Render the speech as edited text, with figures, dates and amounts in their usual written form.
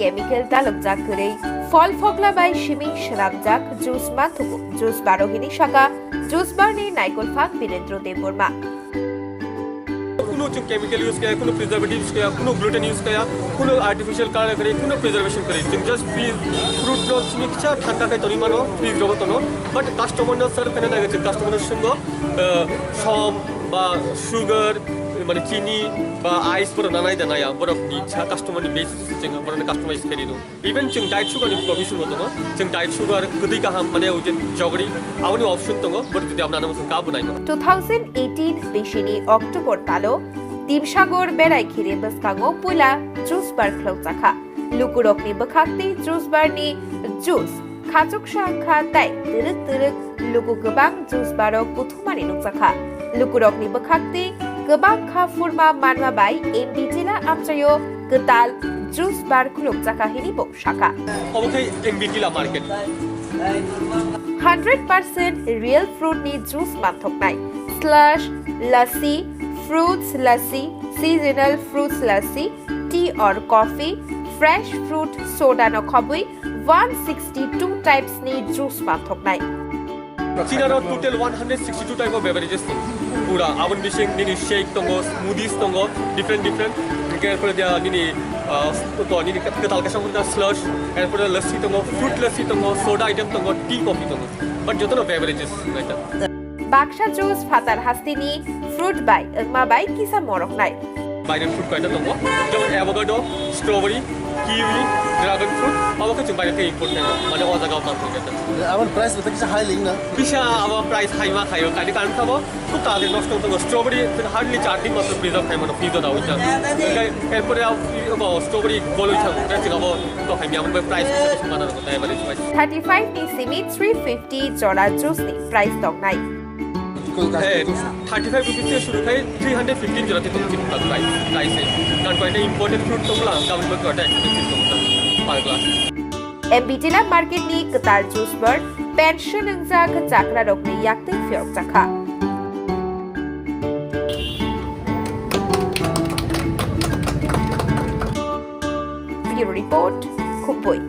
chemical dalokjak korei fol phokla bai shimi shanamjak juice manthuku juice barohini shaka juice barni naikol phak birendro deborma কোনো chemical use কিয়া কোনো preservatives কিয়া কোনো gluten use কিয়া কোনো artificial colour করে কোনো প্রিজারভেশন করে जों জাস্ট ফ্রিজ ফ্রুট নো চিনিকছা ঠান্ডা খাই তনি মানো ফ্রিজ রবতনো বাট কাস্টমার না স্যার ফেনে লাগে কাস্টমারের সঙ্গে সম বা সুগার মানে চিনি বা আইস পরে নানাই দানায়া বরফনি ইচ্ছা কাস্টমারनि बेसिस जों बरने कास्टमाइज करिनो इवन जों डाइट सुगारनि प्रभिसन दङ जों डाइट सुगार गोदै गाहाम माने ओजन जगरि आवनि अपसन दङ बट जुदि आपनाना मोनसे का बनाइनो 2018 बेसिनि अक्टोबर तालो दिमसागर बेराय खिरे बसकांगो पुला जुस बार खौ जाखा लुकुरकनि बखाक्ति जुस बारनि जुस खाचुक शाखा ताइ तिरक तिरक लुकु गोबां जुस बारो बुथुमानि नुजाखा लुकुरकनि बखाक्ति गोबां खा फुरमा मानवा बाय एमबी टिला आमचायो kwtal जुस बार खुलुक जाखा हिनि बो शाखा अबखै एमबी टिला मार्केट 100% रियल फ्रूट नि जुस माथोकनाय slush lassi fruits lassi seasonal fruits lassi tea or coffee fresh fruit soda no khobui 162 types ni juice mathoknai China total 162 type of beverages pura abon bishing nini shake tongo smoothies tongo different erpore dia nini to nini kwtal ka samunda slush erpore lassi tongo fruit lassi tongo soda item tongo tea coffee tongo but jotono beverages naita Baksha juice fatar hastini fruit by ma by kisa morok nai বাইরের fruit কয়টা দেবো যেমন avocado strawberry kiwi dragon fruit আমাকে जों বাইরে থেকে import নেব মানে ও জায়গাও পাবো এটা আমার প্রাইস বলতে কিছু হাই লিং না পিছা আমার প্রাইস হাইমা খাইও কানি কারণ খাবো খুব তাড়াতাড়ি নষ্ট হতো স্ট্রবেরি হার্ডলি 4 দিন মাত্র প্রিজার্ভ খাই মানে ফ্রিজে দাও এটা এরপরে স্ট্রবেরি গোল হইছে এটা চিনাবো তো খাইমি আমার প্রাইস কিছু মানার কথা average price 35 ni simi 350 jora juice ni price dong nai 35 rupees से शुरू है 315 जरा तो कितना प्राइस है कारण कोई इंपोर्टेड फ्रूट तो बोला काम में कोटा एक्सपेंसिव तो पर glass MB Tilla market ni kwtal juice bar pension angja ka jakra rokni yakte phiyok jakha Bureau report Khupoi